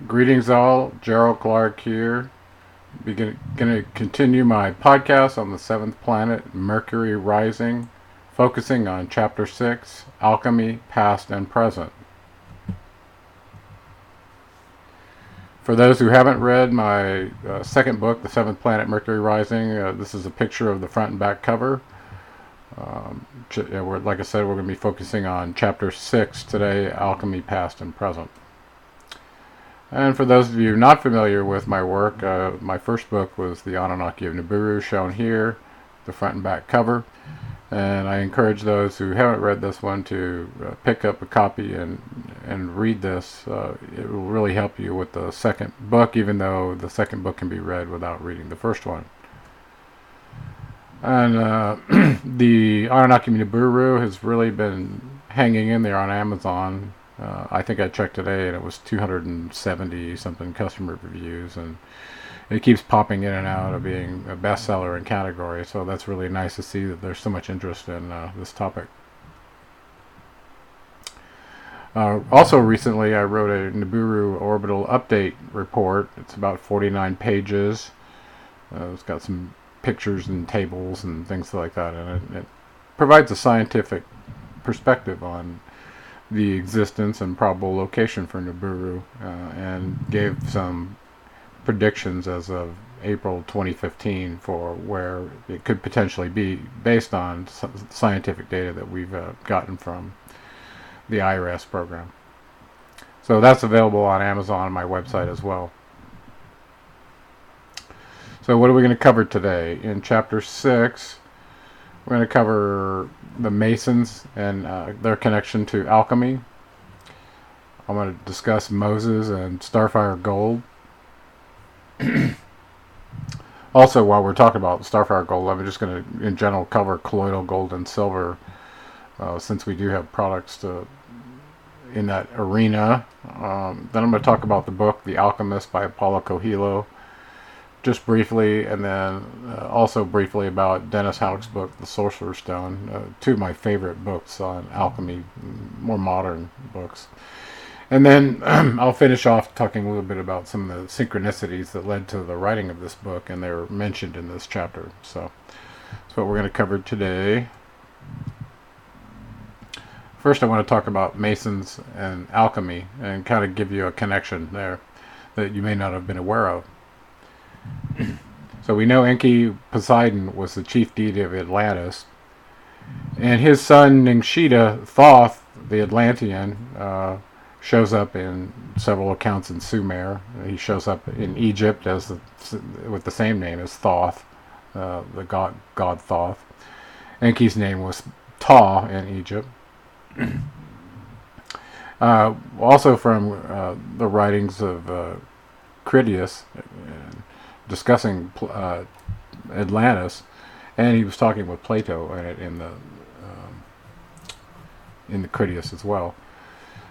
Greetings all, Gerald Clark here. Going to continue my podcast on the seventh planet, Mercury Rising, focusing on Chapter 6, Alchemy, Past and Present. For those who haven't read my second book, The Seventh Planet, Mercury Rising, this is a picture of the front and back cover. Like I said, we're going to be focusing on Chapter 6 today, Alchemy, Past and Present. And for those of you not familiar with my work, my first book was The Anunnaki of Nibiru, shown here, the front and back cover. And I encourage those who haven't read this one to pick up a copy and read this. It will really help you with the second book, even though the second book can be read without reading the first one. And the Anunnaki of Nibiru has really been hanging in there on Amazon. I think I checked today and it was 270 something customer reviews, and it keeps popping in and out of being a bestseller in category, so that's really nice to see that there's so much interest in this topic. Also recently I wrote a Nibiru orbital update report. It's about 49 pages. It's got some pictures and tables and things like that, and it provides a scientific perspective on the existence and probable location for Nibiru, and gave some predictions as of April 2015 for where it could potentially be based on scientific data that we've gotten from the IRS program. So that's available on Amazon and my website as well. So what are we going to cover today? In Chapter 6, we're going to cover the Masons and their connection to alchemy. I'm going to discuss Moses and Starfire gold. Also, while we're talking about Starfire gold, I'm just going to, in general, cover colloidal gold and silver, since we do have products in that arena. Then I'm going to talk about the book, The Alchemist by Paulo Coelho, just briefly, and then also briefly about Dennis Halleck's book, The Sorcerer Stone, two of my favorite books on alchemy, more modern books. And then I'll finish off talking a little bit about some of the synchronicities that led to the writing of this book, and they're mentioned in this chapter. So that's what we're going to cover today. First, I want to talk about Masons and alchemy and kind of give you a connection there that you may not have been aware of. So we know Enki Poseidon was the chief deity of Atlantis, and his son Ningishzidda-Thoth, the Atlantean, shows up in several accounts in Sumer. He shows up in Egypt with the same name as Thoth, the god Thoth. Enki's name was Ptah in Egypt. Also from the writings of Critias, discussing Atlantis, and he was talking with Plato in the Critias as well.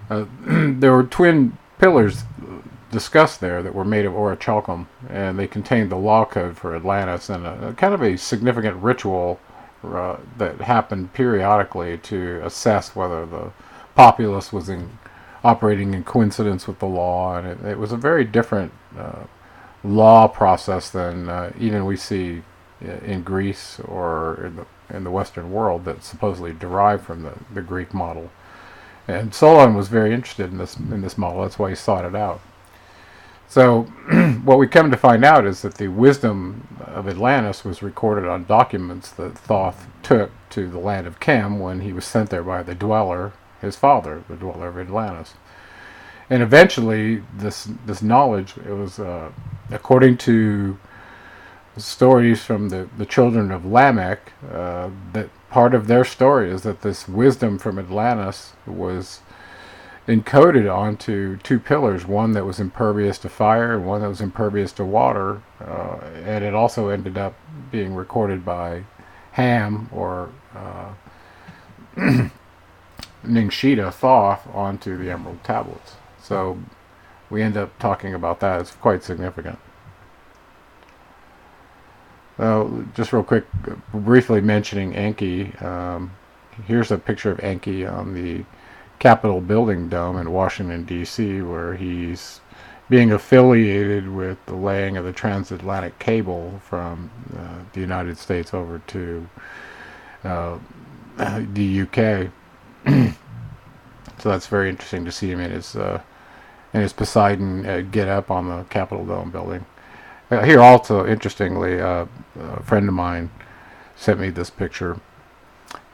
There were twin pillars discussed there that were made of orichalcum, and they contained the law code for Atlantis and a kind of a significant ritual that happened periodically to assess whether the populace was operating in coincidence with the law, and it was a very different law process than even we see in Greece or in the Western world that supposedly derived from the Greek model. And Solon was very interested in this model. That's why he sought it out. So what we come to find out is that the wisdom of Atlantis was recorded on documents that Thoth took to the land of Chem when he was sent there by the Dweller, his father, the Dweller of Atlantis. And eventually this knowledge, it was according to stories from the children of Lamech, that part of their story is that this wisdom from Atlantis was encoded onto two pillars, one that was impervious to fire and one that was impervious to water, and it also ended up being recorded by Ham or Ningishzidda-Thoth onto the emerald tablets. So we end up talking about that. It's quite significant. Just real quick, briefly mentioning Enki. Here's a picture of Enki on the Capitol building dome in Washington, D.C., where he's being affiliated with the laying of the transatlantic cable from the United States over to the UK. So that's very interesting to see him in his Poseidon get up on the Capitol Dome building. Here also, interestingly, a friend of mine sent me this picture,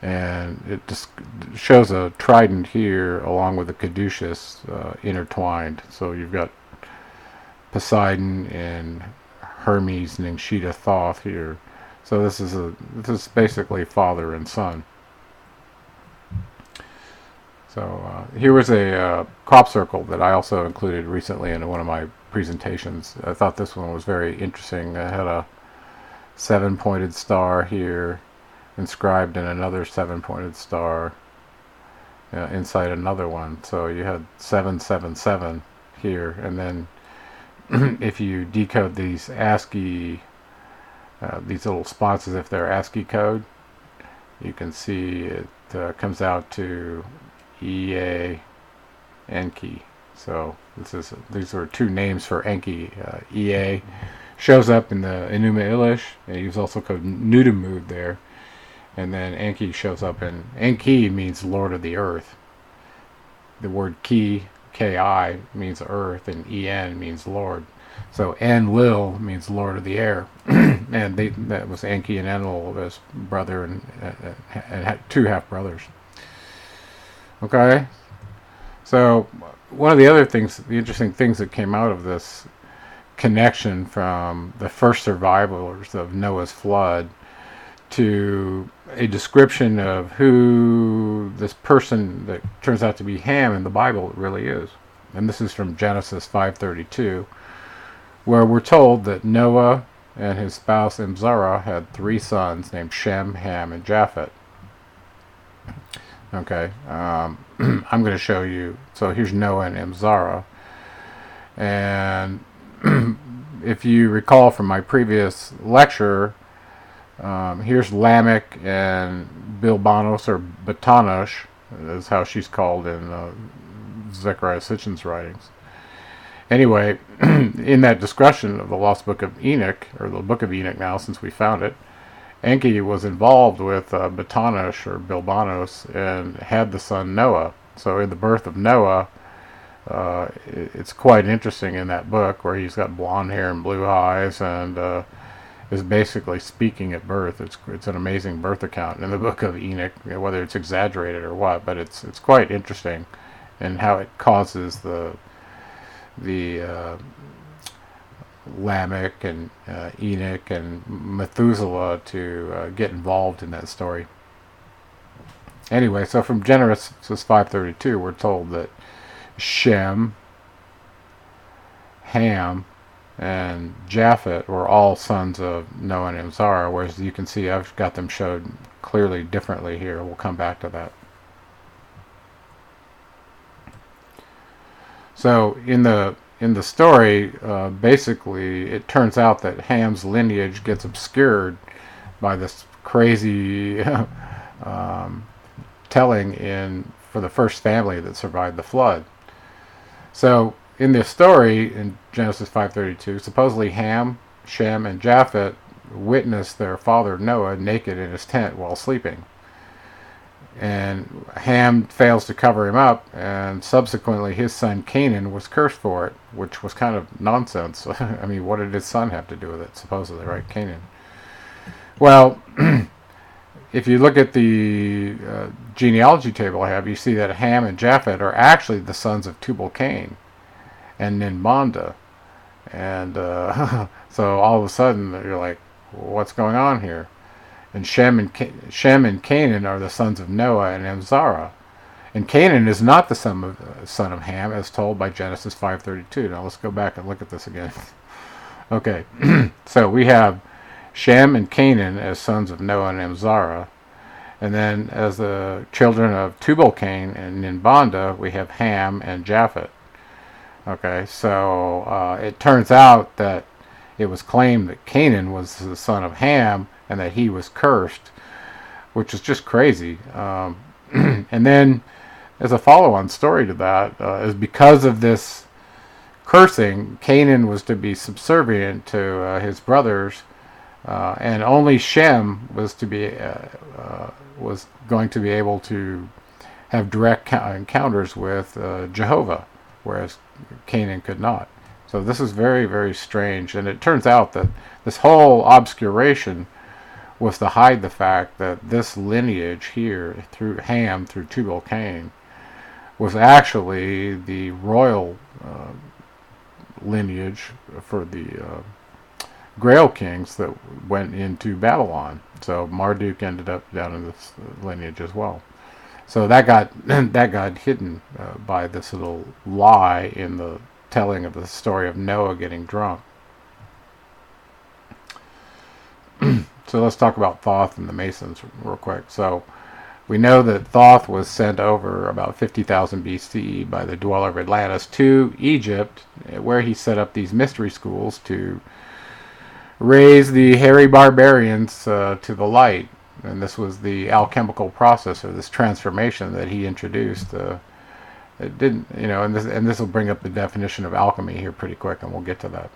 and it just shows a trident here along with a caduceus intertwined. So you've got Poseidon and Hermes Ningishzidda-Thoth here. So this is basically father and son. So here was a crop circle that I also included recently in one of my presentations. I thought this one was very interesting. I had a 7-pointed star here inscribed in another 7-pointed star inside another one. So you had 777 here, and then if you decode these ASCII, these little spots as if they're ASCII code, you can see it comes out to EA Enki. So these are two names for Enki. EA shows up in the Enuma Elish. He was also called Nudimmud there. And then Enki shows up in... Enki means Lord of the Earth. The word Ki, K-I, means earth, and En means Lord. So Enlil means Lord of the Air. And that was Enki and Enlil, his brother, and had two half-brothers. Okay? So one of the other things, the interesting things that came out of this connection from the first survivors of Noah's flood to a description of who this person that turns out to be Ham in the Bible really is. And this is from Genesis 5:32, where we're told that Noah and his spouse Imzara had 3 sons named Shem, Ham, and Japheth. Okay, I'm going to show you. So here's Noah and Imzara. And if you recall from my previous lecture, here's Lamech and Bilbanos, or Batanosh, is how she's called in Zechariah Sitchin's writings. Anyway, in that discussion of the Lost Book of Enoch, or the Book of Enoch now since we found it, Enki was involved with Batanosh or Bilbanos and had the son Noah. So in the birth of Noah, it's quite interesting in that book where he's got blonde hair and blue eyes and is basically speaking at birth. It's an amazing birth account in the Book of Enoch, whether it's exaggerated or what, but it's quite interesting in how it causes the Lamech and Enoch and Methuselah to get involved in that story. Anyway, so from Genesis 5:32, we're told that Shem, Ham, and Japheth were all sons of Noah and Imzara, whereas you can see I've got them showed clearly differently here. We'll come back to that. So in the story, basically, it turns out that Ham's lineage gets obscured by this crazy telling for the first family that survived the flood. So in this story, in Genesis 5:32, supposedly Ham, Shem, and Japheth witnessed their father Noah naked in his tent while sleeping. And Ham fails to cover him up, and subsequently his son Canaan was cursed for it, which was kind of nonsense. I mean, what did his son have to do with it, supposedly, right? Canaan. Well, if you look at the genealogy table I have, you see that Ham and Japheth are actually the sons of Tubal-Cain and Ninbanda. And so all of a sudden, you're like, what's going on here? And Shem and Canaan are the sons of Noah and Imzara. And Canaan is not the son of Ham, as told by Genesis 5:32. Now let's go back and look at this again. Okay, so we have Shem and Canaan as sons of Noah and Imzara. And then as the children of Tubal-Cain and Ninbanda, we have Ham and Japheth. Okay, so it turns out that it was claimed that Canaan was the son of Ham and that he was cursed, which is just crazy. And then, as a follow-on story to that, is because of this cursing, Canaan was to be subservient to his brothers, and only Shem was going to be able to have direct encounters with Jehovah, whereas Canaan could not. So this is very, very strange, and it turns out that this whole obscuration was to hide the fact that this lineage here, through Ham, through Tubal-Cain, was actually the royal lineage for the Grail kings that went into Babylon. So Marduk ended up down in this lineage as well. So that got hidden by this little lie in the telling of the story of Noah getting drunk. So let's talk about Thoth and the Masons real quick. So we know that Thoth was sent over about 50,000 BC by the dweller of Atlantis to Egypt, where he set up these mystery schools to raise the hairy barbarians to the light. And this was the alchemical process, or this transformation that he introduced. It didn't, and this will bring up the definition of alchemy here pretty quick, and we'll get to that.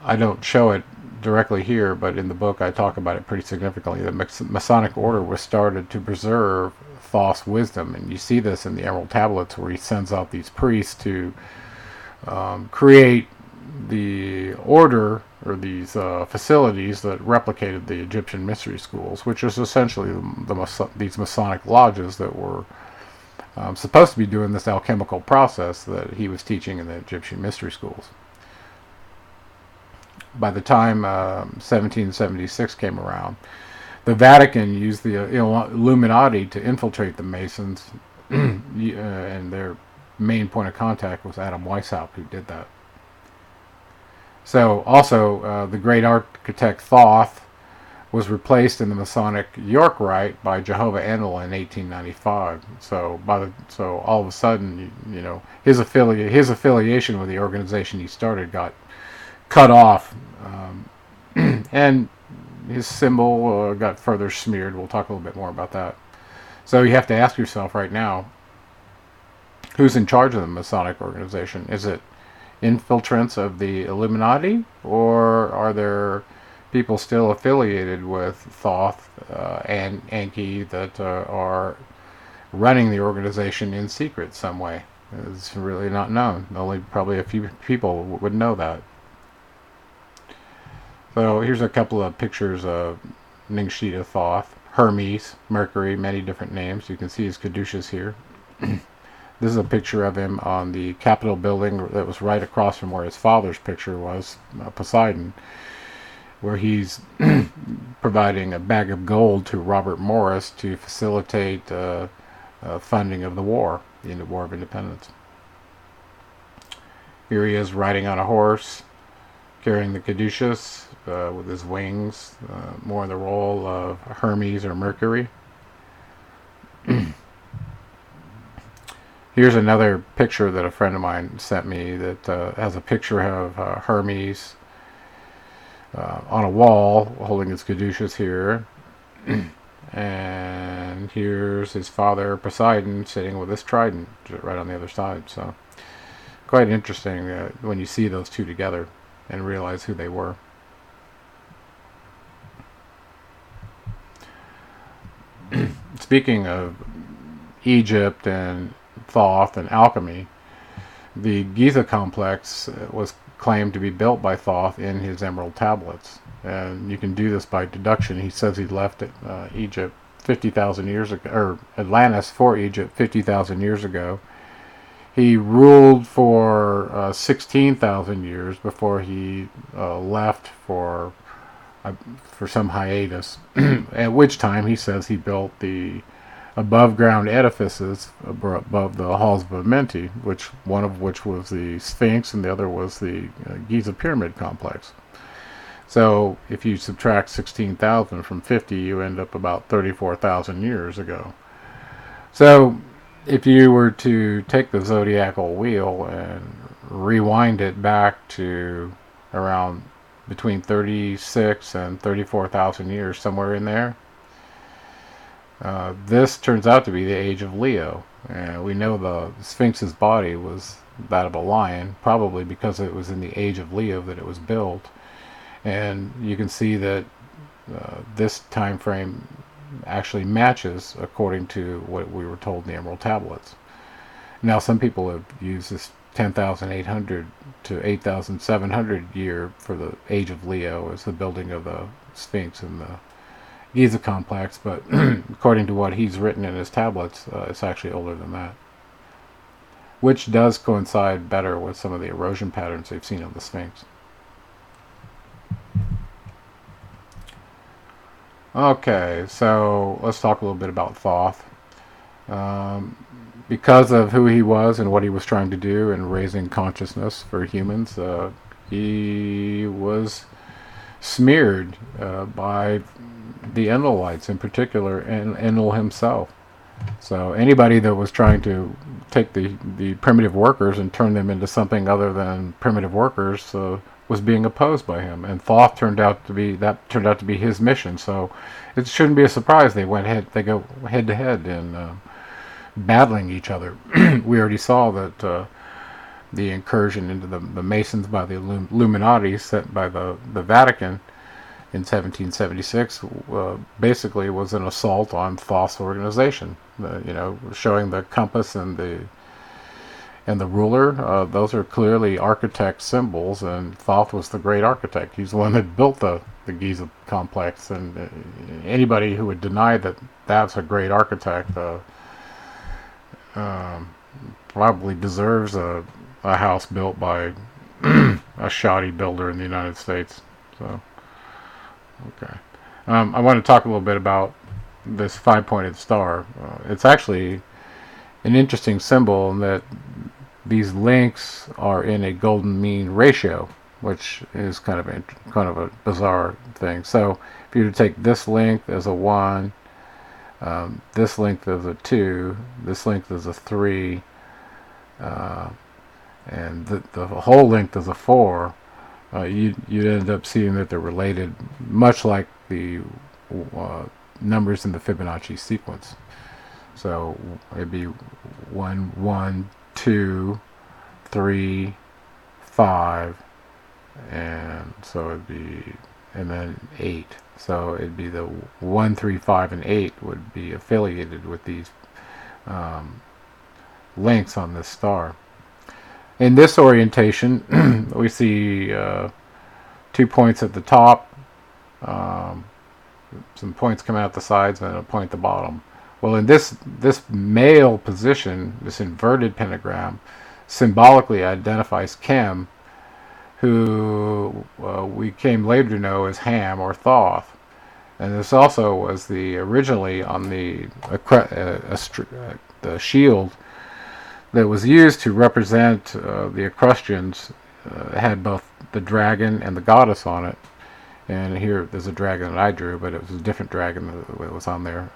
I don't show it directly here, but in the book I talk about it pretty significantly. The Masonic order was started to preserve Thoth's wisdom, and you see this in the Emerald Tablets, where he sends out these priests to create the order, or these facilities that replicated the Egyptian mystery schools, which is essentially these Masonic lodges that were supposed to be doing this alchemical process that he was teaching in the Egyptian mystery schools. By the time 1776 came around, the Vatican used the Illuminati to infiltrate the Masons, and their main point of contact was Adam Weishaupt, who did that. So also the great architect Thoth was replaced in the Masonic York Rite by Jehovah Enel in 1895. So all of a sudden, his affiliation with the organization he started got cut off, and his symbol got further smeared. We'll talk a little bit more about that. So you have to ask yourself right now, who's in charge of the Masonic organization? Is it infiltrants of the Illuminati, or are there people still affiliated with Thoth and Enki that are running the organization in secret some way? It's really not known. Only probably a few people would know that. So here's a couple of pictures of Ningishzidda-Thoth, Hermes, Mercury, many different names. You can see his caduceus here. This is a picture of him on the Capitol building that was right across from where his father's picture was, Poseidon, where he's providing a bag of gold to Robert Morris to facilitate funding of the war, the War of Independence. Here he is riding on a horse, carrying the caduceus with his wings, more in the role of Hermes or Mercury. Here's another picture that a friend of mine sent me that has a picture of Hermes on a wall holding his caduceus here. And here's his father Poseidon sitting with his trident right on the other side. So quite interesting when you see those two together and realize who they were. Speaking of Egypt and Thoth and alchemy, the Giza complex was claimed to be built by Thoth in his Emerald Tablets, and you can do this by deduction. He says he left Egypt 50,000 years ago, or Atlantis for Egypt 50,000 years ago. He ruled for 16,000 years before he left for some hiatus, at which time he says he built the above ground edifices above the halls of Amenti, one of which was the Sphinx and the other was the Giza pyramid complex. So if you subtract 16,000 from 50, you end up about 34,000 years ago. So if you were to take the zodiacal wheel and rewind it back to around between 36 and 34,000 years, somewhere in there, this turns out to be the age of Leo. We know the Sphinx's body was that of a lion, probably because it was in the age of Leo that it was built. And you can see that this time frame actually matches according to what we were told in the Emerald Tablets. Now, some people have used this 10,800 to 8,700 year for the age of Leo as the building of the Sphinx and the Giza complex, but according to what he's written in his tablets, it's actually older than that, which does coincide better with some of the erosion patterns they've seen on the Sphinx. Okay, so let's talk a little bit about Thoth. Because of who he was and what he was trying to do in raising consciousness for humans, he was smeared by the Enlilites, in particular, and Enlil himself. So anybody that was trying to take the primitive workers and turn them into something other than primitive workers was being opposed by him, and Thoth turned out to be his mission. So it shouldn't be a surprise they go head to head in battling each other. We already saw that the incursion into the Masons by the Illuminati sent by the Vatican in 1776 basically was an assault on Thoth's organization. Showing the compass and the ruler. Those are clearly architect symbols, and Thoth was the great architect. He's the one that built the Giza complex, and anybody who would deny that that's a great architect probably deserves a house built by a shoddy builder in the United States. So, okay. I want to talk a little bit about this five-pointed star. It's actually an interesting symbol in that these links are in a golden mean ratio, which is kind of a bizarre thing. So if you were to take this length as a 1, this length as a 2, this length as a 3, and the whole length as a 4, you'd end up seeing that they're related, much like the numbers in the Fibonacci sequence. So it'd be 1, 1, 2, 3, 5, and so it'd be, and then 8. So it'd be the 1, 3, 5, and 8 would be affiliated with these links on this star. In this orientation, we see 2 points at the top, some points coming out the sides, and a point at the bottom. Well, in this male position, this inverted pentagram symbolically identifies Chem, who we came later to know as Ham or Thoth. And this also was originally on the shield that was used to represent the Etruscans. Had both the dragon and the goddess on it. And here there's a dragon that I drew, but it was a different dragon that was on there.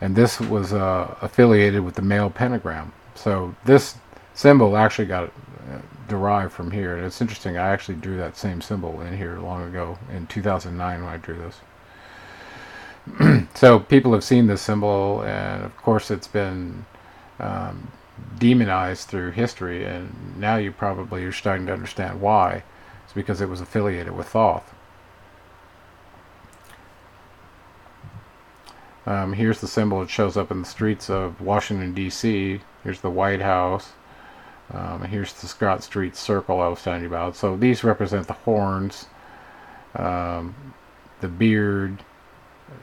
And this was affiliated with the male pentagram. So this symbol actually got derived from here. And it's interesting, I actually drew that same symbol in here long ago, in 2009 when I drew this. So people have seen this symbol, and of course it's been demonized through history, and now you probably are starting to understand why. It's because it was affiliated with Thoth. Here's the symbol. It shows up in the streets of Washington, D.C. Here's the White House. Here's the Scott Street Circle I was telling you about. So these represent the horns. The beard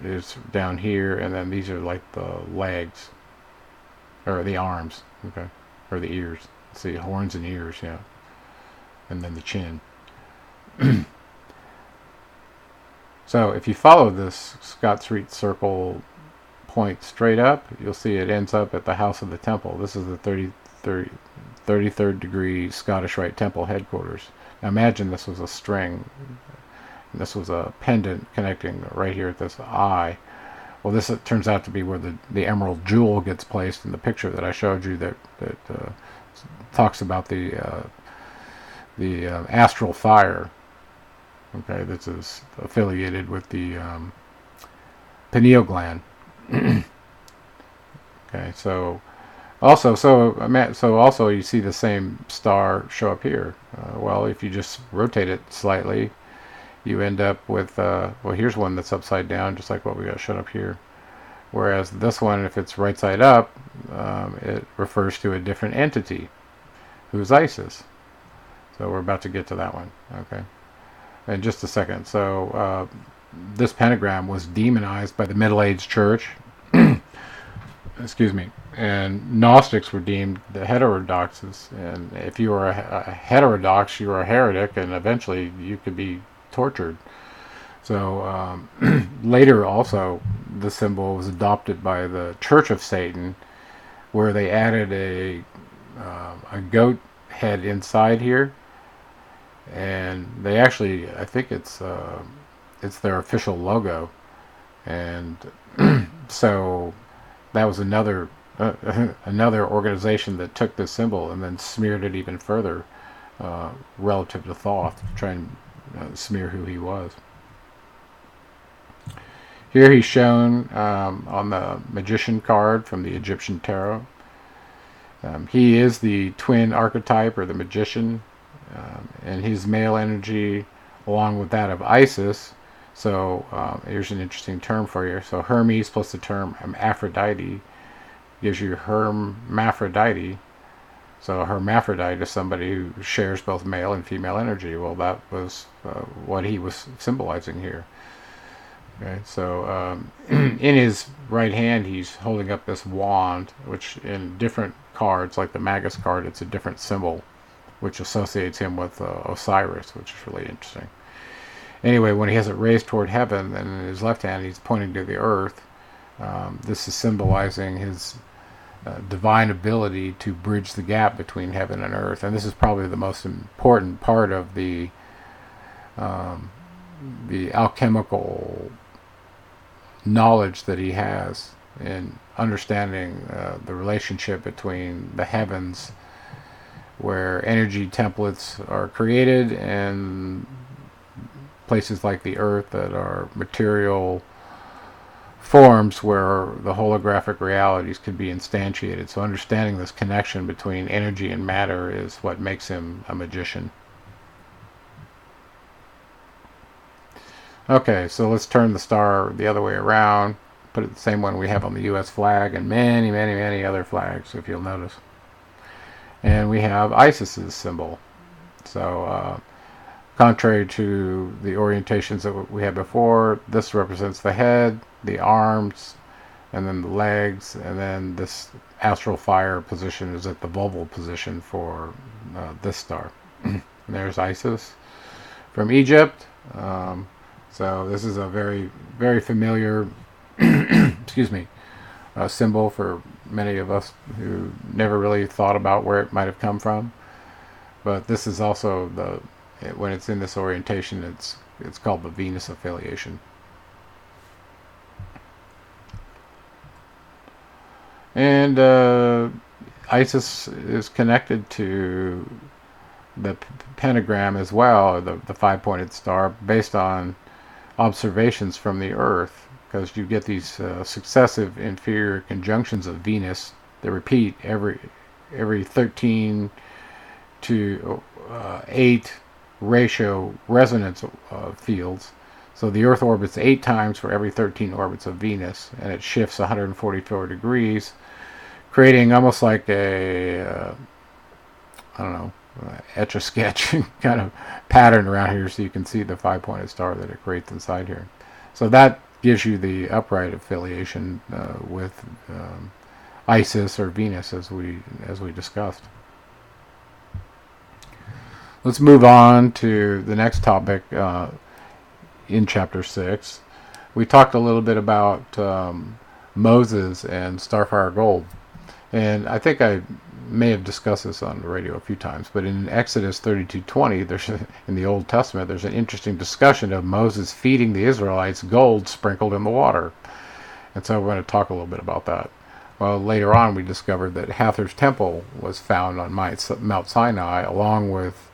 is down here, and then these are like the legs, or the arms, okay, or the ears. Let's see, horns and ears, yeah, and then the chin. So if you follow this Scott Street Circle point straight up, you'll see it ends up at the House of the Temple. This is the 33rd degree Scottish Rite Temple headquarters. Now imagine this was a string. This was a pendant connecting right here at this eye. Well, this turns out to be where the emerald jewel gets placed in the picture that I showed you that talks about the astral fire. Okay, this is affiliated with the pineal gland. Okay, so Also, so also you see the same star show up here. Well, if you just rotate it slightly, you end up with, well, here's one that's upside down, just like what we got shown up here. Whereas this one, if it's right side up, it refers to a different entity, who's Isis. So we're about to get to that one, okay? In just a second. So this pentagram was demonized by the Middle Age Church. Excuse me. And Gnostics were deemed the heterodoxes. And if you were a heterodox, you were a heretic, and eventually you could be tortured. So later also, the symbol was adopted by the Church of Satan, where they added a goat head inside here. And they actually, I think it's their official logo. And so that was another organization that took this symbol and then smeared it even further relative to Thoth, to try and smear who he was. Here he's shown on the Magician card from the Egyptian Tarot. He is the twin archetype, or the Magician, and his male energy along with that of Isis. So here's an interesting term for you. So Hermes plus the term Aphrodite gives you hermaphrodite. So a hermaphrodite is somebody who shares both male and female energy. Well, that was what he was symbolizing here. Okay, so in his right hand he's holding up this wand, which in different cards, like the Magus card, it's a different symbol, which associates him with Osiris, which is really interesting. Anyway, when he has it raised toward heaven, and in his left hand he's pointing to the earth, this is symbolizing his divine ability to bridge the gap between heaven and earth. And this is probably the most important part of the alchemical knowledge that he has in understanding the relationship between the heavens, where energy templates are created, and places like the earth that are material forms where the holographic realities could be instantiated. So understanding this connection between energy and matter is what makes him a magician. Okay, so let's turn the star the other way around, put it the same one we have on the US flag and many, many, many other flags, if you'll notice. And we have Isis's symbol. So contrary to the orientations that we had before, this represents the head, the arms, and then the legs, and then this astral fire position is at the vulval position for this star. And there's Isis from Egypt. So this is a very, very familiar excuse me, symbol for many of us who never really thought about where it might have come from. But this is also when it's in this orientation, it's called the Venus affiliation. And Isis is connected to the pentagram as well, the five-pointed star, based on observations from the Earth, because you get these successive inferior conjunctions of Venus that repeat every 13 to 8 ratio resonance fields. So the Earth orbits 8 times for every 13 orbits of Venus, and it shifts 144 degrees, creating almost like a I don't know, etch-a-sketch kind of pattern around here, so you can see the five-pointed star that it creates inside here. So that gives you the upright affiliation with Isis or Venus, as we discussed. Let's move on to the next topic in Chapter 6. We talked a little bit about Moses and Starfire Gold. And I think I may have discussed this on the radio a few times, but in Exodus 32:20, in the Old Testament, there's an interesting discussion of Moses feeding the Israelites gold sprinkled in the water. And so we're going to talk a little bit about that. Well, later on we discovered that Hathor's temple was found on Mount Sinai, along with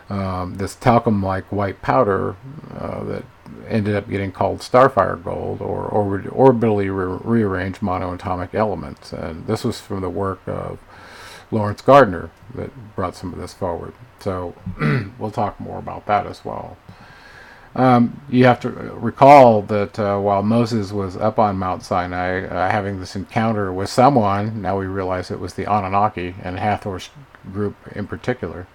this talcum-like white powder that ended up getting called Starfire gold, or orbitally rearranged monoatomic elements. And this was from the work of Lawrence Gardner that brought some of this forward. So we'll talk more about that as well. You have to recall that while Moses was up on Mount Sinai having this encounter with someone, now we realize it was the Anunnaki and Hathor's group in particular,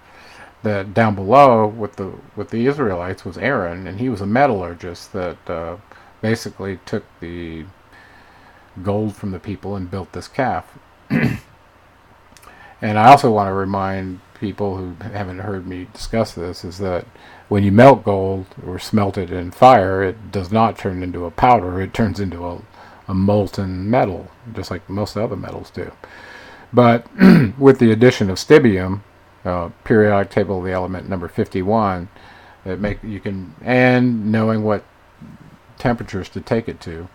that down below with the Israelites was Aaron, and he was a metallurgist that basically took the gold from the people and built this calf. And I also want to remind people who haven't heard me discuss this is that when you melt gold or smelt it in fire, it does not turn into a powder. It turns into a molten metal, just like most other metals do. But with the addition of stibium, periodic table of the element number 51, and knowing what temperatures to take it to,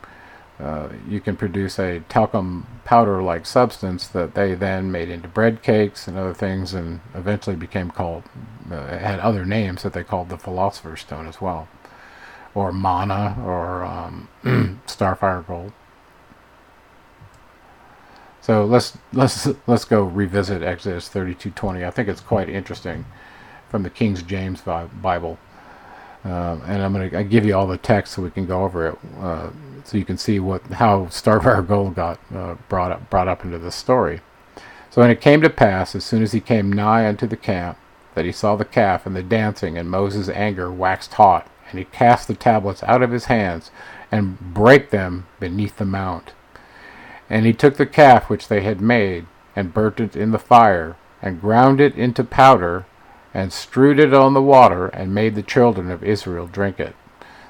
you can produce a talcum powder-like substance that they then made into bread cakes and other things, and eventually became called, had other names that they called the Philosopher's Stone as well, or manna, or Starfire gold. So let's go revisit Exodus 32:20. I think it's quite interesting, from the King James Bible. And I'm going to give you all the text so we can go over it, so you can see how Starfire gold got brought up into this story. So, and it came to pass, as soon as he came nigh unto the camp, that he saw the calf and the dancing, and Moses' anger waxed hot, and he cast the tablets out of his hands, and brake them beneath the mount. And he took the calf which they had made, and burnt it in the fire, and ground it into powder, and strewed it on the water, and made the children of Israel drink it.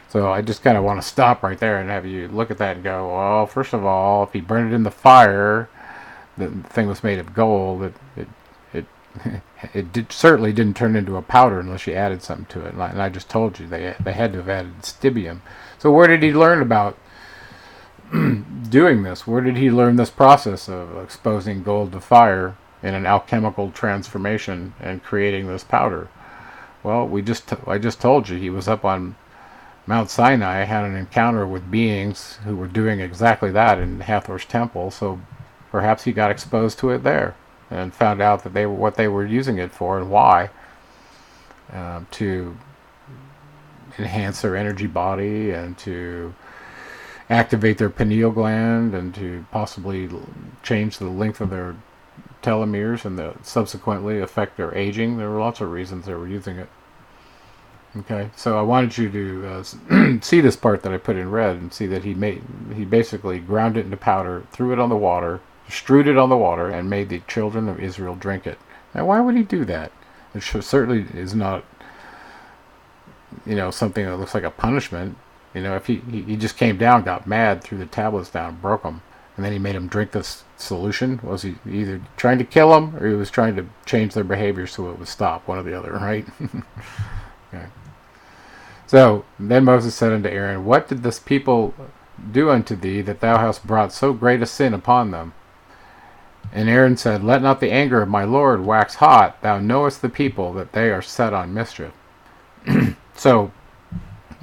So I just kind of want to stop right there and have you look at that and go, well, first of all, if he burned it in the fire, the thing was made of gold, it certainly didn't turn into a powder unless you added something to it. And I just told you they had to have added stibium. So where did he learn about doing this? Where did he learn this process of exposing gold to fire in an alchemical transformation and creating this powder? Well, I just told you he was up on Mount Sinai, had an encounter with beings who were doing exactly that in Hathor's temple, so perhaps he got exposed to it there and found out that what they were using it for and why, to enhance their energy body and to activate their pineal gland and to possibly change the length of their telomeres and subsequently affect their aging. There were lots of reasons they were using it. Okay, so I wanted you to see this part that I put in red and see that he basically ground it into powder, threw it on the water, strewed it on the water, and made the children of Israel drink it. Now, why would he do that? It certainly is not, something that looks like a punishment. If he just came down, got mad, threw the tablets down, and broke them, and then he made them drink this solution, was he either trying to kill them or he was trying to change their behavior so it would stop? One or the other, right? Okay. So then Moses said unto Aaron, What did this people do unto thee, that thou hast brought so great a sin upon them? And Aaron said, Let not the anger of my Lord wax hot. Thou knowest the people, that they are set on mischief. So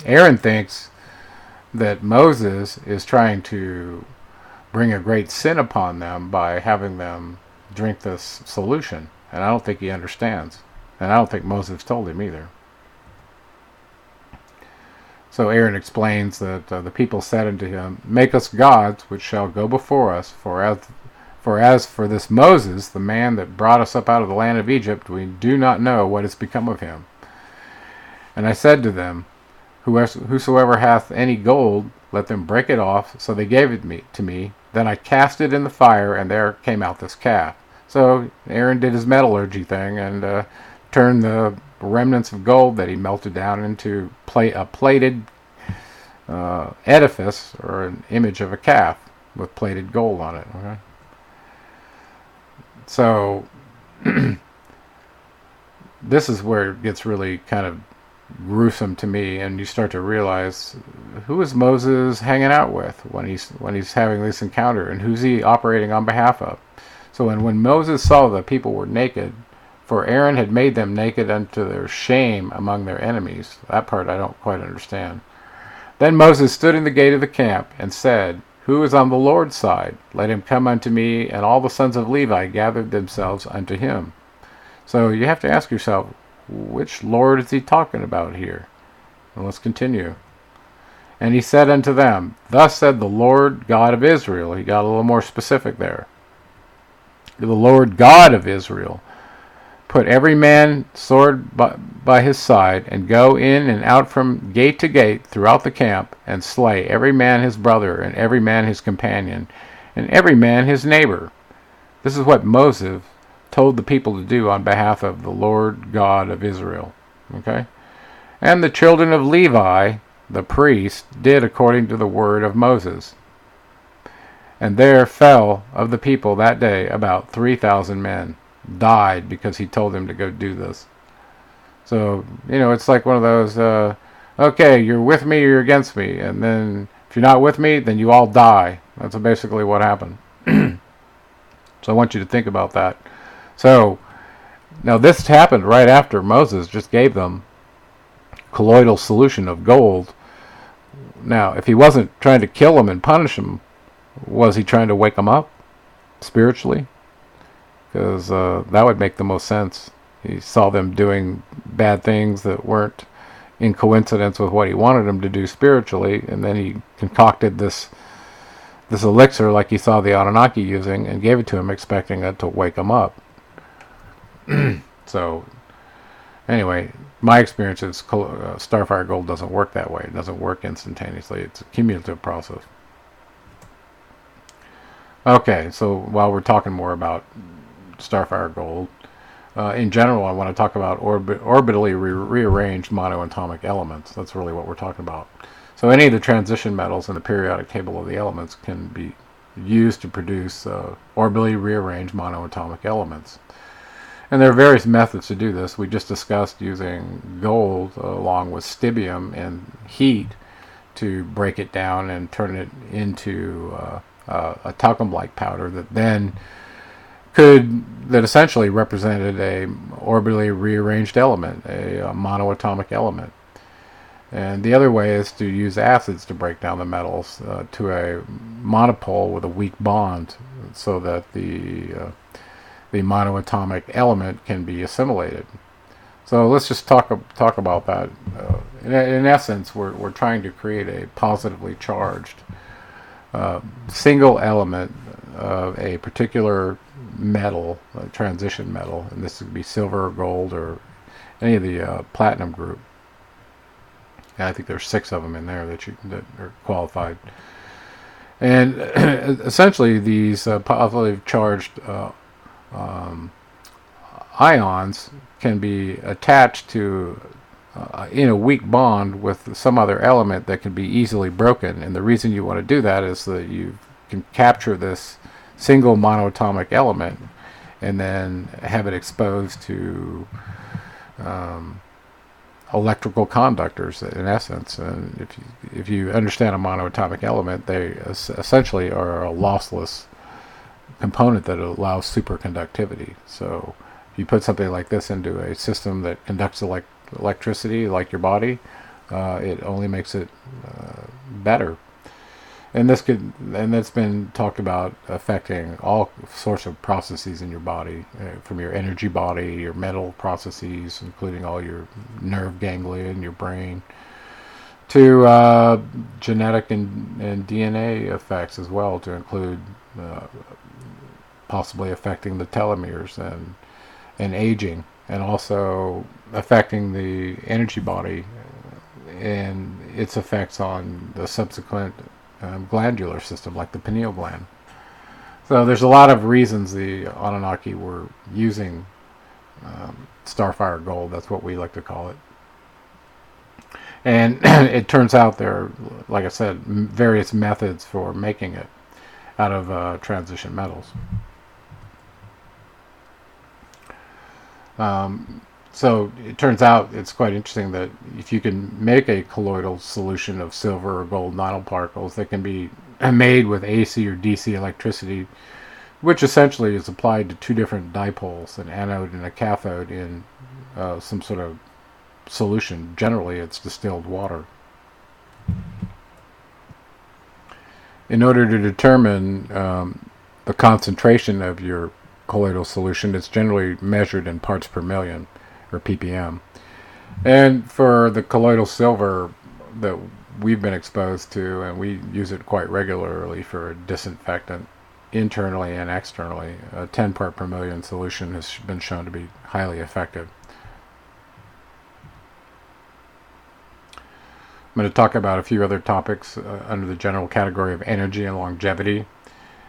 Aaron thinks that Moses is trying to bring a great sin upon them by having them drink this solution. And I don't think he understands. And I don't think Moses told him either. So Aaron explains that the people said unto him, Make us gods which shall go before us, for as for this Moses, the man that brought us up out of the land of Egypt, we do not know what is become of him. And I said to them, Whosoever hath any gold, let them break it off. So they gave it to me. Then I cast it in the fire, and there came out this calf. So Aaron did his metallurgy thing and turned the remnants of gold that he melted down into a plated edifice, or an image of a calf with plated gold on it. Okay? So this is where it gets really kind of gruesome to me, and you start to realize, who is Moses hanging out with when he's having this encounter, and who's he operating on behalf of? So when Moses saw the people were naked, for Aaron had made them naked unto their shame among their enemies. That part I don't quite understand. Then Moses stood in the gate of the camp and said, Who is on the Lord's side? Let him come unto me. And all the sons of Levi gathered themselves unto him. So you have to ask yourself, which Lord is he talking about here? And let's continue. And he said unto them, Thus said the Lord God of Israel. He got a little more specific there. The Lord God of Israel, put every man sword by his side, and go in and out from gate to gate throughout the camp, and slay every man his brother, and every man his companion, and every man his neighbor. This is what Moses told the people to do on behalf of the Lord God of Israel. Okay? And the children of Levi, the priest, did according to the word of Moses. And there fell of the people that day about 3,000 men, died because he told them to go do this. So, it's like one of those, okay, you're with me or you're against me. And then if you're not with me, then you all die. That's basically what happened. So I want you to think about that. So, now this happened right after Moses just gave them colloidal solution of gold. Now, if he wasn't trying to kill them and punish them, was he trying to wake them up spiritually? Because that would make the most sense. He saw them doing bad things that weren't in coincidence with what he wanted them to do spiritually, and then he concocted this elixir like he saw the Anunnaki using and gave it to him, expecting it to wake him up. So, anyway, my experience is Starfire Gold doesn't work that way. It doesn't work instantaneously. It's a cumulative process. Okay, so while we're talking more about Starfire Gold, in general, I want to talk about orbitally rearranged monoatomic elements. That's really what we're talking about. So any of the transition metals in the periodic table of the elements can be used to produce orbitally rearranged monoatomic elements. And there are various methods to do this. We just discussed using gold along with stibium and heat to break it down and turn it into a talcum-like powder that essentially represented a orbitally rearranged element, a monoatomic element. And the other way is to use acids to break down the metals to a monopole with a weak bond, so that the monoatomic element can be assimilated. So let's just talk about that. In essence, we're trying to create a positively charged single element of a particular metal, a transition metal, and this would be silver or gold or any of the platinum group. And I think there's 6 of them in there that are qualified. And essentially, these positively charged ions can be attached to in a weak bond with some other element that can be easily broken. And the reason you want to do that is that you can capture this single monoatomic element and then have it exposed to electrical conductors, in essence. And if you understand a monoatomic element, they essentially are a lossless component that allows superconductivity. So if you put something like this into a system that conducts electricity, like your body, it only makes it better. And that's been talked about affecting all sorts of processes in your body, from your energy body, your mental processes, including all your nerve ganglia in your brain, to genetic and DNA effects as well, to include possibly affecting the telomeres and aging, and also affecting the energy body and its effects on the subsequent glandular system, like the pineal gland. So there's a lot of reasons the Anunnaki were using Starfire Gold. That's what we like to call it. And it turns out there are, like I said, various methods for making it out of transition metals. So it turns out it's quite interesting that if you can make a colloidal solution of silver or gold nanoparticles that can be made with AC or DC electricity, which essentially is applied to 2 different dipoles, an anode and a cathode, in some sort of solution. Generally, it's distilled water. In order to determine the concentration of your colloidal solution, it's generally measured in parts per million, or ppm. And for the colloidal silver that we've been exposed to, and we use it quite regularly for a disinfectant internally and externally, a 10 part per million solution has been shown to be highly effective. I'm going to talk about a few other topics under the general category of energy and longevity,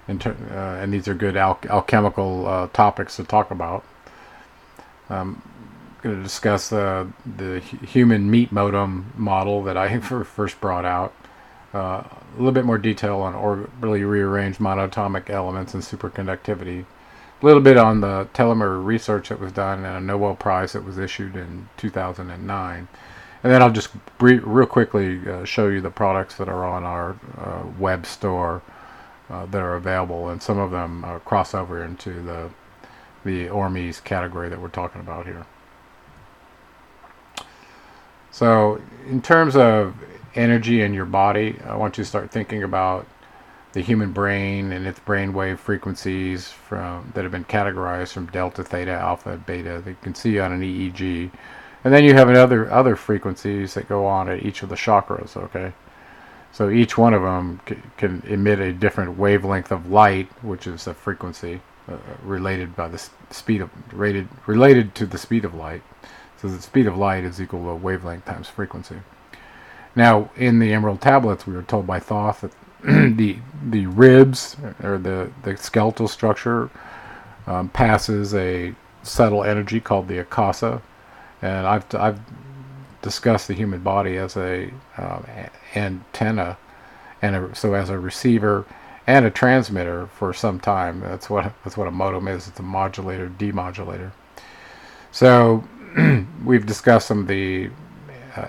and these are good alchemical topics to talk about. I'm going to discuss the human meat modem model that I first brought out. A little bit more detail on orbitally rearranged monatomic elements and superconductivity. A little bit on the telomere research that was done and a Nobel Prize that was issued in 2009. And then I'll just real quickly show you the products that are on our web store that are available, and some of them cross over into the ORMES category that we're talking about here. So in terms of energy in your body, I want you to start thinking about the human brain and its brainwave frequencies that have been categorized from delta, theta, alpha, beta. They can see on an EEG. And then you have other frequencies that go on at each of the chakras, okay? So each one of them can emit a different wavelength of light, which is a frequency related to the speed of light. So the speed of light is equal to wavelength times frequency. Now, in the Emerald Tablets, we were told by Thoth that the ribs, or the skeletal structure, passes a subtle energy called the akasa. And I've discussed the human body as a antenna, and so as a receiver and a transmitter for some time. That's what a modem is. It's a modulator, demodulator. So we've discussed some of the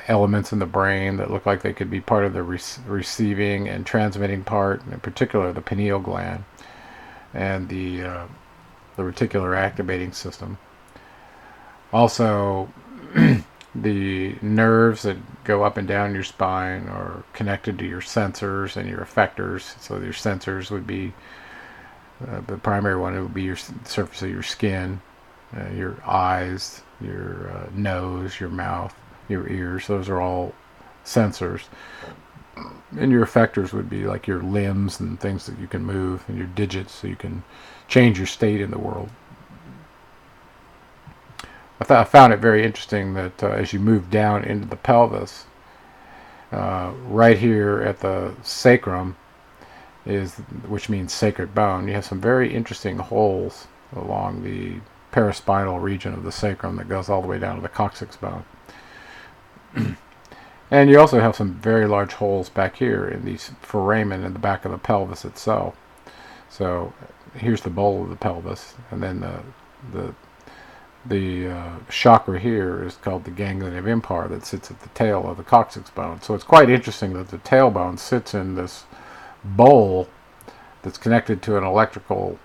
elements in the brain that look like they could be part of the receiving and transmitting part, in particular the pineal gland and the reticular activating system. Also, the nerves that go up and down your spine are connected to your sensors and your effectors. So your sensors would be, the primary one would be your surface of your skin, your eyes, your nose, your mouth, your ears. Those are all sensors. And your effectors would be like your limbs and things that you can move, and your digits, so you can change your state in the world. I found it very interesting that as you move down into the pelvis, right here at the sacrum, which means sacred bone, you have some very interesting holes along the paraspinal region of the sacrum that goes all the way down to the coccyx bone. And you also have some very large holes back here in these foramen in the back of the pelvis itself. So here's the bowl of the pelvis, and then the chakra here is called the ganglion of Impar, that sits at the tail of the coccyx bone. So it's quite interesting that the tailbone sits in this bowl that's connected to an electrical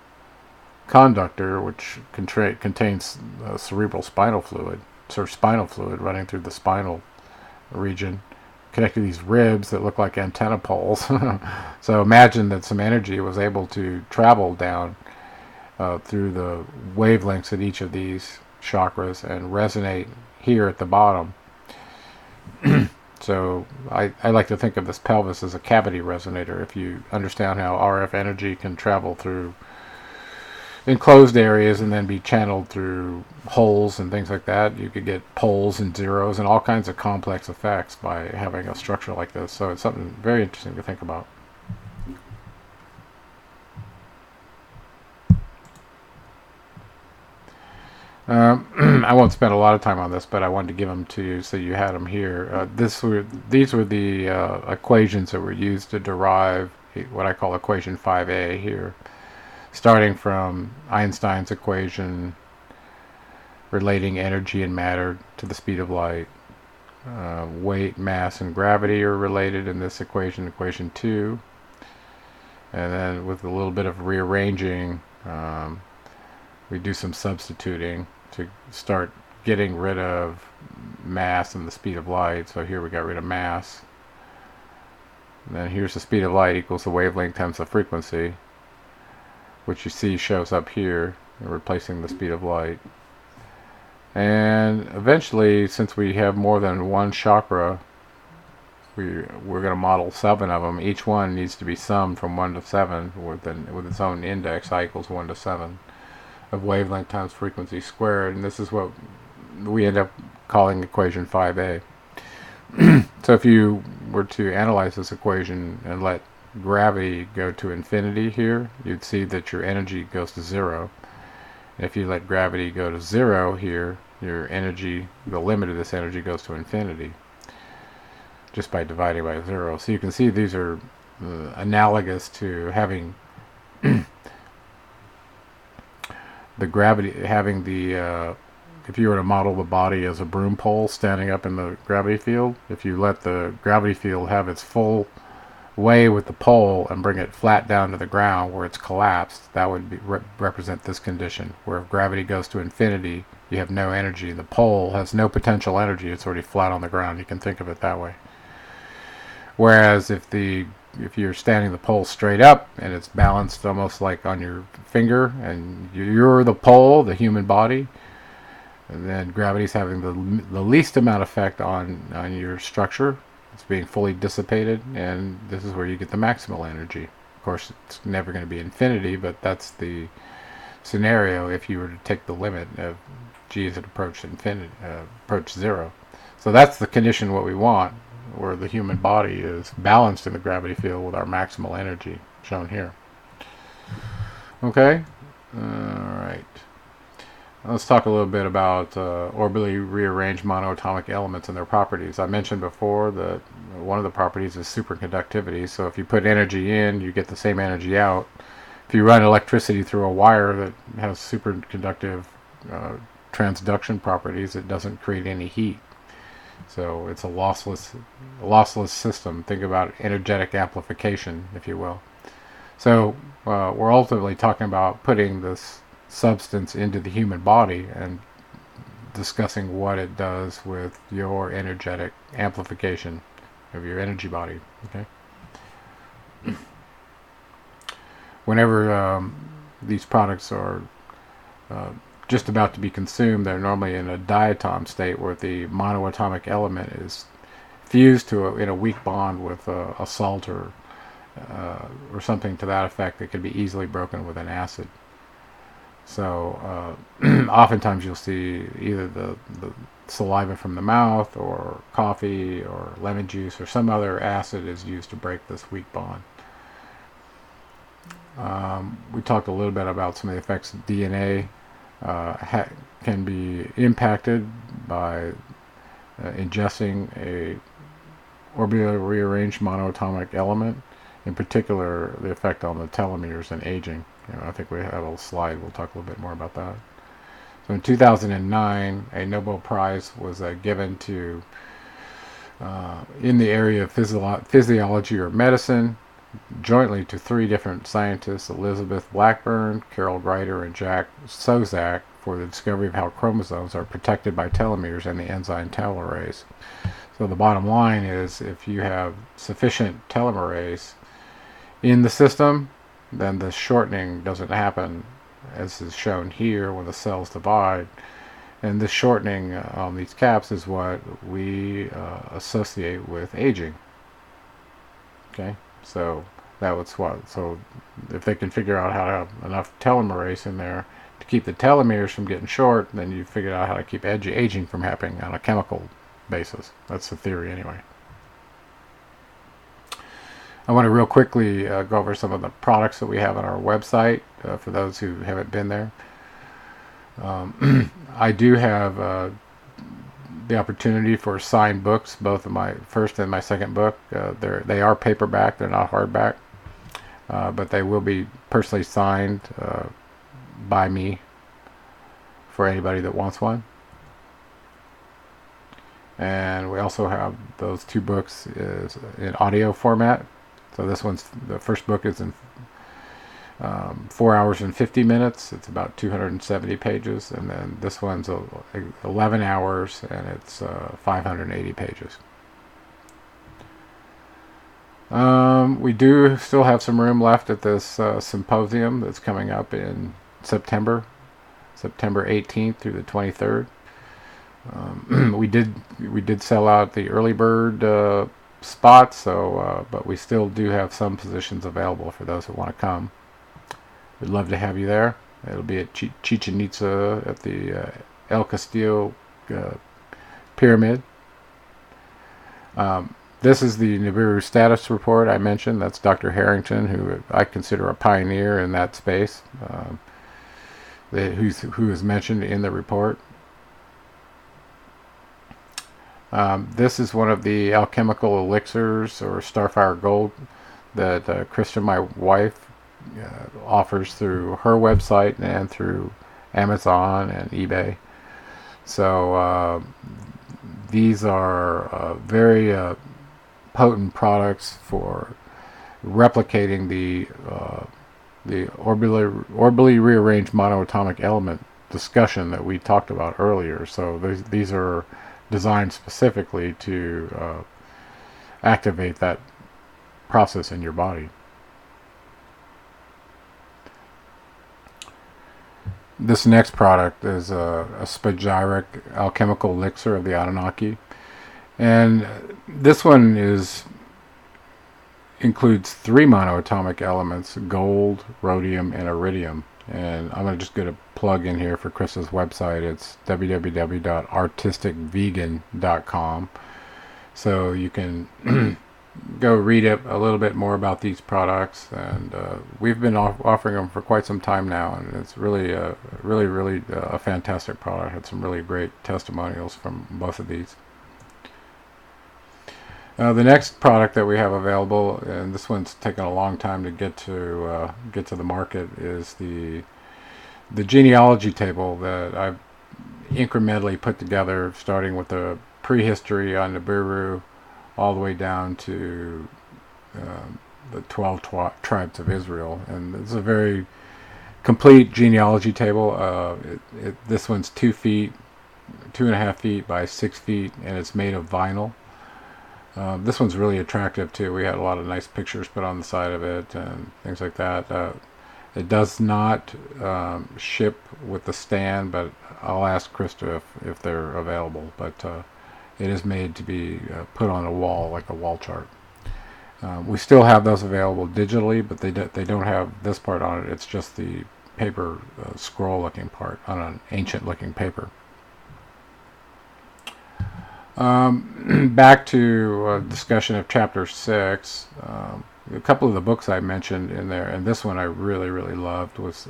conductor, which contains cerebral spinal fluid, sort of spinal fluid running through the spinal region, connected to these ribs that look like antenna poles. So imagine that some energy was able to travel down through the wavelengths at each of these chakras and resonate here at the bottom. So I like to think of this pelvis as a cavity resonator. If you understand how RF energy can travel through enclosed areas and then be channeled through holes and things like that, you could get poles and zeros and all kinds of complex effects by having a structure like this. So it's something very interesting to think about. I won't spend a lot of time on this, but I wanted to give them to you so you had them here. These were the equations that were used to derive what I call equation 5a here, starting from Einstein's equation relating energy and matter to the speed of light. Weight, mass, and gravity are related in this equation, equation 2. And then with a little bit of rearranging, we do some substituting to start getting rid of mass and the speed of light. So here we got rid of mass. And then here's the speed of light equals the wavelength times the frequency, which you see shows up here, replacing the speed of light. And eventually, since we have more than one chakra, we're going to model 7 of them. Each one needs to be summed from 1 to 7 with its own index. I equals 1 to 7 of wavelength times frequency squared. And this is what we end up calling equation 5a. So if you were to analyze this equation and let gravity go to infinity here, you'd see that your energy goes to 0. If you let gravity go to 0 here, your energy, the limit of this energy, goes to infinity just by dividing by 0. So you can see these are analogous to having the gravity, having the if you were to model the body as a broom pole standing up in the gravity field, if you let the gravity field have its full way with the pole and bring it flat down to the ground where it's collapsed, that would be, represent this condition, where if gravity goes to infinity, you have no energy. The pole has no potential energy. It's already flat on the ground. You can think of it that way. Whereas if you're standing the pole straight up and it's balanced almost like on your finger, and you're the pole, the human body, and then gravity's having the least amount of effect on your structure. It's being fully dissipated, and this is where you get the maximal energy. Of course, it's never going to be infinity, but that's the scenario if you were to take the limit of g as it approached infinity, approach 0. So that's the condition what we want, where the human body is balanced in the gravity field with our maximal energy, shown here. Okay? Alright. Let's talk a little bit about orbitally rearranged monoatomic elements and their properties. I mentioned before that one of the properties is superconductivity. So if you put energy in, you get the same energy out. If you run electricity through a wire that has superconductive transduction properties, it doesn't create any heat. So it's a lossless system. Think about energetic amplification, if you will. So we're ultimately talking about putting this substance into the human body and discussing what it does with your energetic amplification of your energy body. Okay. Whenever these products are just about to be consumed, they're normally in a diatom state where the monoatomic element is fused to in a weak bond with a salt or something to that effect that could be easily broken with an acid. So oftentimes you'll see either the saliva from the mouth or coffee or lemon juice or some other acid is used to break this weak bond. We talked a little bit about some of the effects of DNA can be impacted by ingesting a orbitally rearranged monoatomic element, in particular the effect on the telomeres and aging. I think we have a little slide. We'll talk a little bit more about that. So in 2009, a Nobel Prize was given to in the area of physiology or medicine, jointly to 3 different scientists, Elizabeth Blackburn, Carol Greider, and Jack Sozak, for the discovery of how chromosomes are protected by telomeres and the enzyme telomerase. So the bottom line is, if you have sufficient telomerase in the system, then the shortening doesn't happen, as is shown here when the cells divide. And this shortening on these caps is what we associate with aging. Okay, so that was what. So if they can figure out how to have enough telomerase in there to keep the telomeres from getting short, then you figured out how to keep aging from happening on a chemical basis. That's the theory, anyway. I want to real quickly go over some of the products that we have on our website for those who haven't been there. I do have the opportunity for signed books, both of my first and my second book. They are paperback, they're not hardback, but they will be personally signed by me for anybody that wants one. And we also have those 2 books is in audio format. So the first book is in 4 hours and 50 minutes. It's about 270 pages. And then this one's 11 hours and it's 580 pages. We do still have some room left at this symposium that's coming up in September 18th through the 23rd. We did sell out the early bird spots, so but we still do have some positions available for those who want to come. We'd love to have you there. It'll be at Chichen Itza at the El Castillo Pyramid. This is the Nibiru status report I mentioned. That's Dr. Harrington, who I consider a pioneer in that space, who is mentioned in the report. This is one of the alchemical elixirs, or Starfire Gold, that Krista, my wife, offers through her website and through Amazon and eBay. So these are very potent products for replicating the orbitally rearranged monoatomic element discussion that we talked about earlier. So these are designed specifically to activate that process in your body. This next product is a spagyric alchemical elixir of the Anunnaki, and this one includes 3 monoatomic elements: gold, rhodium, and iridium. And I'm just going to plug in here for Krista's website. It's www.artisticvegan.com. So you can go read a little bit more about these products. And we've been offering them for quite some time now, and it's really a fantastic product. Had some really great testimonials from both of these. The next product that we have available, and this one's taken a long time to get to the market, is the genealogy table that I've incrementally put together, starting with the prehistory on Nibiru, all the way down to the 12 tribes of Israel. And it's a very complete genealogy table. This one's 2.5 feet by 6 feet, and it's made of vinyl. This one's really attractive too. We had a lot of nice pictures put on the side of it and things like that. It does not ship with the stand, but I'll ask Krista if they're available. But it is made to be put on a wall, like a wall chart. We still have those available digitally, but they don't have this part on it. It's just the paper scroll-looking part on an ancient-looking paper. Back to discussion of Chapter 6. A couple of the books I mentioned in there, and this one I really loved, was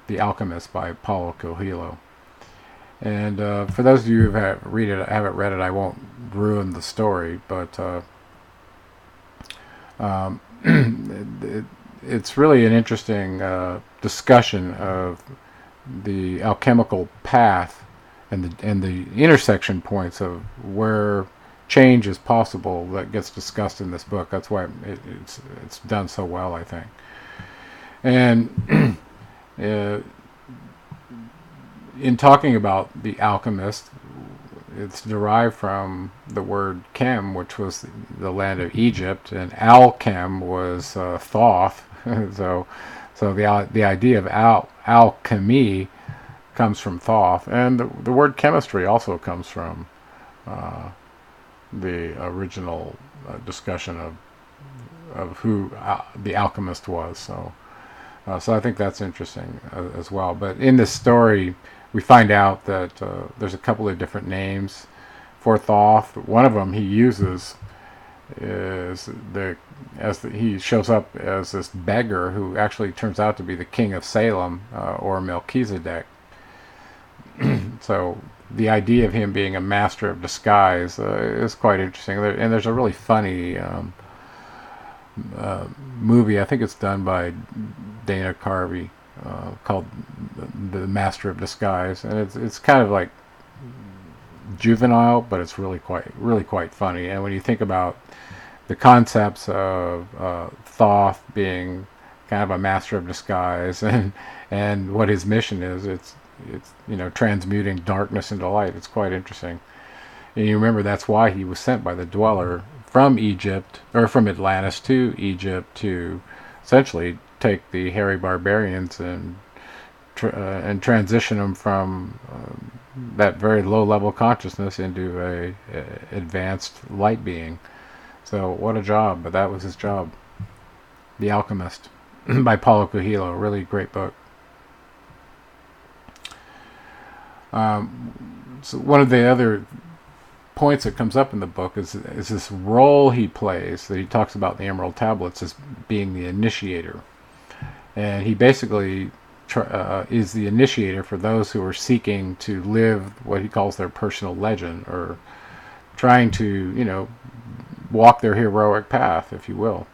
The Alchemist by Paulo Coelho. And for those of you who haven't read it, I won't ruin the story, but it's really an interesting discussion of the alchemical path and the intersection points of where change is possible that gets discussed in this book. That's why it's done so well, I think. And in talking about the alchemist, it's derived from the word Chem, which was the land of Egypt, and Alchem was Thoth. so the idea of alchemy comes from Thoth, and the word chemistry also comes from the original discussion of who the alchemist was. So I think that's interesting as well. But in this story, we find out that there's a couple of different names for Thoth. One of them he uses is he shows up as this beggar who actually turns out to be the king of Salem, or Melchizedek. So the idea of him being a master of disguise is quite interesting. And there's a really funny movie, I think it's done by Dana Carvey, called The Master of Disguise, and it's kind of like juvenile, but it's really quite funny. And when you think about the concepts of Thoth being kind of a master of disguise, and what his mission is, it's transmuting darkness into light. It's quite interesting. And you remember that's why he was sent by the Dweller from Egypt, or from Atlantis to Egypt, to essentially take the hairy barbarians and transition them from that very low level consciousness into a advanced light being. So what a job, but that was his job. The Alchemist by Paulo Coelho, really great book. So one of the other points that comes up in the book is this role he plays, that he talks about in the Emerald Tablets as being the initiator. And he basically is the initiator for those who are seeking to live what he calls their personal legend, or trying to, walk their heroic path, if you will.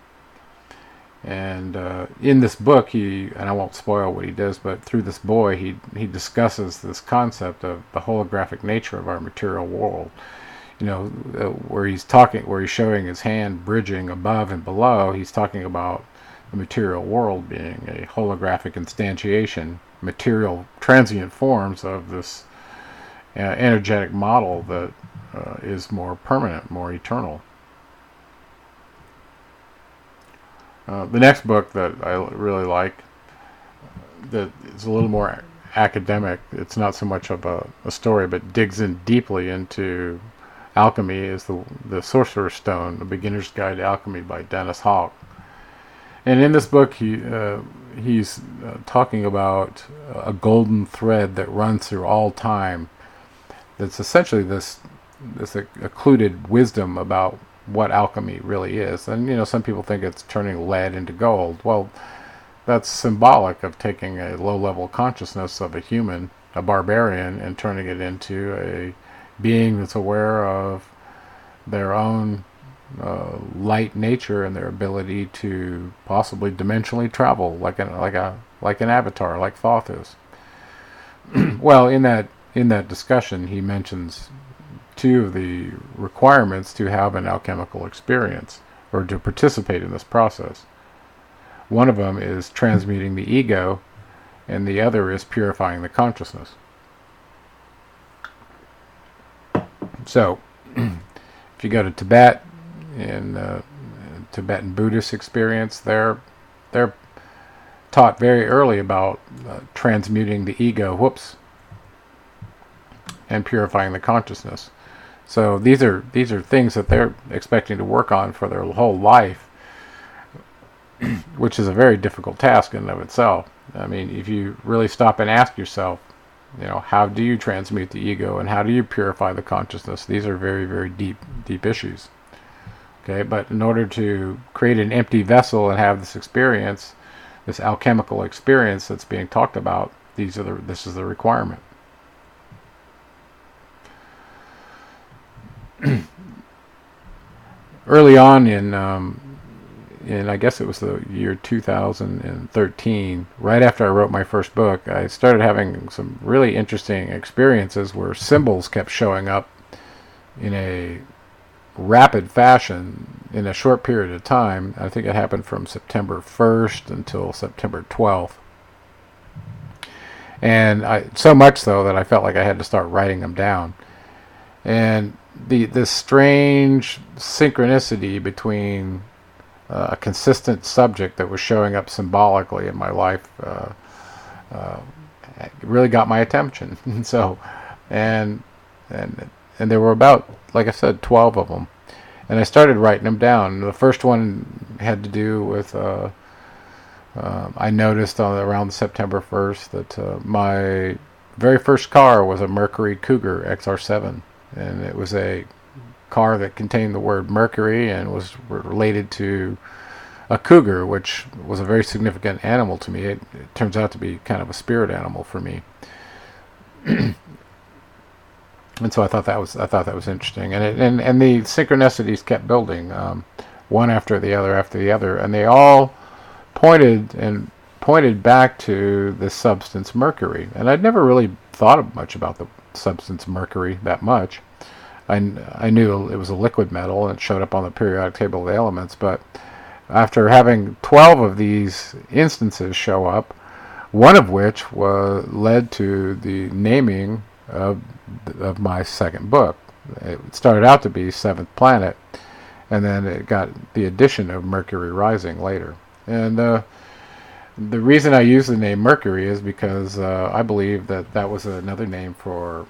And in this book, and I won't spoil what he does, but through this boy, he discusses this concept of the holographic nature of our material world. Where he's showing his hand bridging above and below, he's talking about the material world being a holographic instantiation, material transient forms of this energetic model that is more permanent, more eternal. The next book that I really like, that is a little more academic, it's not so much of a story, but digs in deeply into alchemy, is the Sorcerer Stone, The Beginner's Guide to Alchemy by Dennis Hawk. And in this book, he's talking about a golden thread that runs through all time. That's essentially this occluded wisdom about what alchemy really is. And some people think it's turning lead into gold. Well, that's symbolic of taking a low-level consciousness of a human, a barbarian, and turning it into a being that's aware of their own light nature and their ability to possibly dimensionally travel, like an avatar, like Thoth is. Well, in that discussion, he mentions two of the requirements to have an alchemical experience, or to participate in this process. One of them is transmuting the ego, and the other is purifying the consciousness. So, if you go to Tibet, in Tibetan Buddhist experience, they're taught very early about transmuting the ego, and purifying the consciousness. So these are things that they're expecting to work on for their whole life, which is a very difficult task in and of itself. I mean, if you really stop and ask yourself, how do you transmute the ego and how do you purify the consciousness? These are very, very deep issues. Okay, but in order to create an empty vessel and have this experience, this alchemical experience that's being talked about, this is the requirement. Early on in I guess it was the year 2013, right after I wrote my first book, I started having some really interesting experiences where symbols kept showing up in a rapid fashion in a short period of time. I think it happened from September 1st until September 12th. And so much so that I felt like I had to start writing them down. And this strange synchronicity between a consistent subject that was showing up symbolically in my life really got my attention. And there were about, like I said, 12 of them. And I started writing them down. The first one had to do with, I noticed around September 1st that my very first car was a Mercury Cougar XR7. And it was a car that contained the word Mercury and was related to a cougar, which was a very significant animal to me. It turns out to be kind of a spirit animal for me. And so I thought that was interesting, and the synchronicities kept building, one after the other, and they all pointed back to the substance Mercury. And I'd never really thought much about the substance Mercury that much. I knew it was a liquid metal and it showed up on the periodic table of the elements, but after having 12 of these instances show up, one of which led to the naming of my second book. It started out to be Seventh Planet, and then it got the addition of Mercury rising later. And the reason I use the name Mercury is because I believe that that was another name for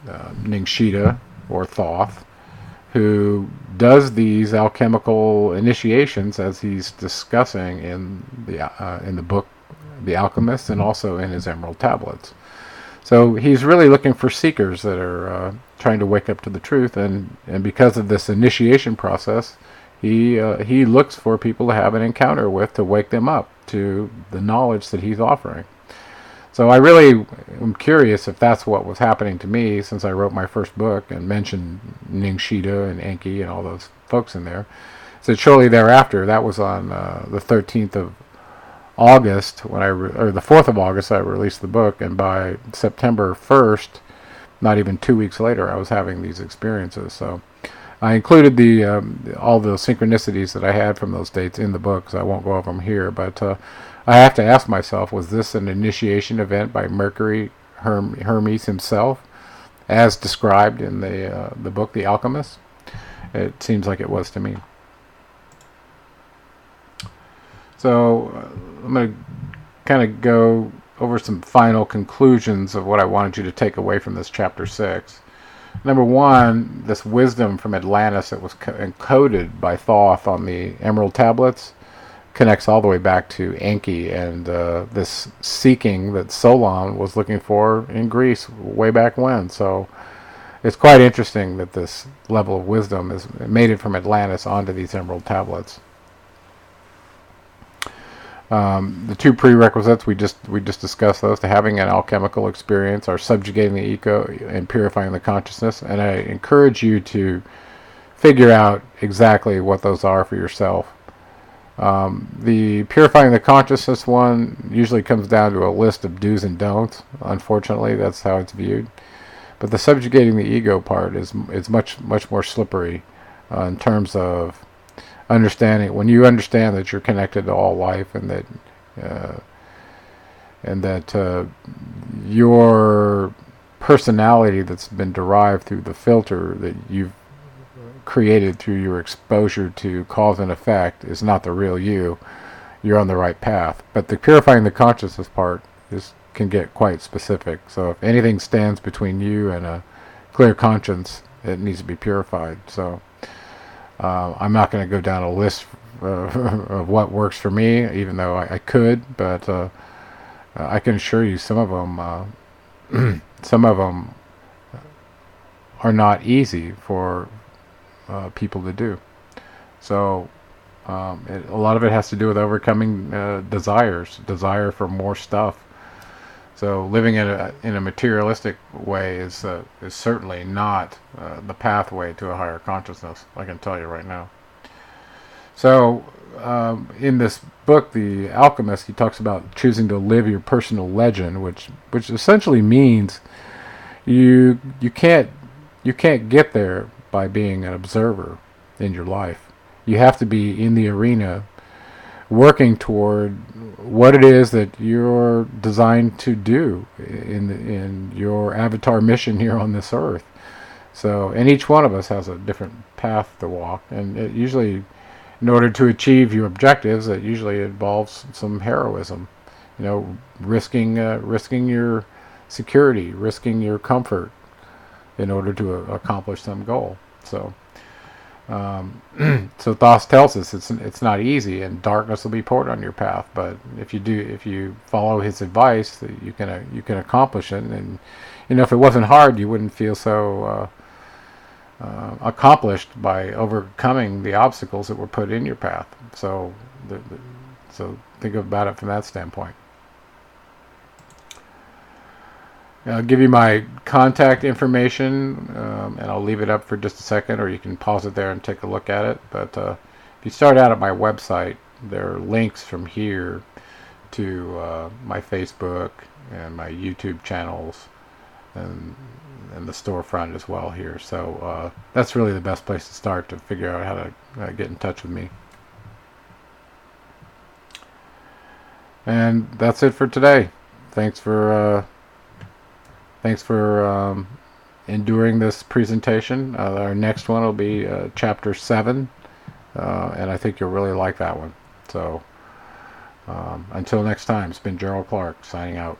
Ningishzidda or Thoth, who does these alchemical initiations as he's discussing in the book The Alchemist, and also in his Emerald Tablets. So he's really looking for seekers that are trying to wake up to the truth, and because of this initiation process, he looks for people to have an encounter with to wake them up to the knowledge that he's offering. So I really am curious if that's what was happening to me since I wrote my first book and mentioned Ningishzidda and Enki and all those folks in there. So shortly thereafter, that was on the 13th of August, or the 4th of August, I released the book, and by September 1st, not even 2 weeks later, I was having these experiences. So I included all the synchronicities that I had from those dates in the book, so I won't go over them here, but I have to ask myself, was this an initiation event by Mercury Hermes himself, as described in the book The Alchemist? It seems like it was to me. So I'm going to kind of go over some final conclusions of what I wanted you to take away from this chapter 6. Number one, this wisdom from Atlantis that was encoded by Thoth on the Emerald Tablets connects all the way back to Enki and this seeking that Solon was looking for in Greece way back when. So it's quite interesting that this level of wisdom is made it from Atlantis onto these Emerald Tablets. The two prerequisites, we just discussed those, to having an alchemical experience are subjugating the ego and purifying the consciousness. And I encourage you to figure out exactly what those are for yourself. The purifying the consciousness one usually comes down to a list of do's and don'ts. Unfortunately, that's how it's viewed. But the subjugating the ego part is much more slippery in terms of understanding. When you understand that you're connected to all life, and that your personality that's been derived through the filter that you've created through your exposure to cause and effect is not the real you, you're on the right path. But the purifying the consciousness part can get quite specific. So if anything stands between you and a clear conscience, it needs to be purified. So I'm not going to go down a list of what works for me, even though I could, but I can assure you some of them are not easy for people to do. So a lot of it has to do with overcoming desire for more stuff. So living in a materialistic way is certainly not the pathway to a higher consciousness. I can tell you right now. So in this book, The Alchemist, he talks about choosing to live your personal legend, which essentially means you can't get there by being an observer in your life. You have to be in the arena, working toward what it is that you're designed to do in your avatar mission here on this earth. So, and each one of us has a different path to walk, and it usually, in order to achieve your objectives, it usually involves some heroism. You know, risking your security, risking your comfort in order to accomplish some goal. So so Thoth tells us it's not easy, and darkness will be poured on your path. But if you follow his advice, you can accomplish it. And if it wasn't hard, you wouldn't feel so accomplished by overcoming the obstacles that were put in your path. So so think about it from that standpoint. I'll give you my contact information, and I'll leave it up for just a second, or you can pause it there and take a look at it. But if you start out at my website, there are links from here to my Facebook and my YouTube channels, and the storefront as well here. So that's really the best place to start to figure out how to get in touch with me. And that's it for today. Thanks for enduring this presentation. Our next one will be Chapter 7, and I think you'll really like that one. So until next time, it's been Gerald Clark signing out.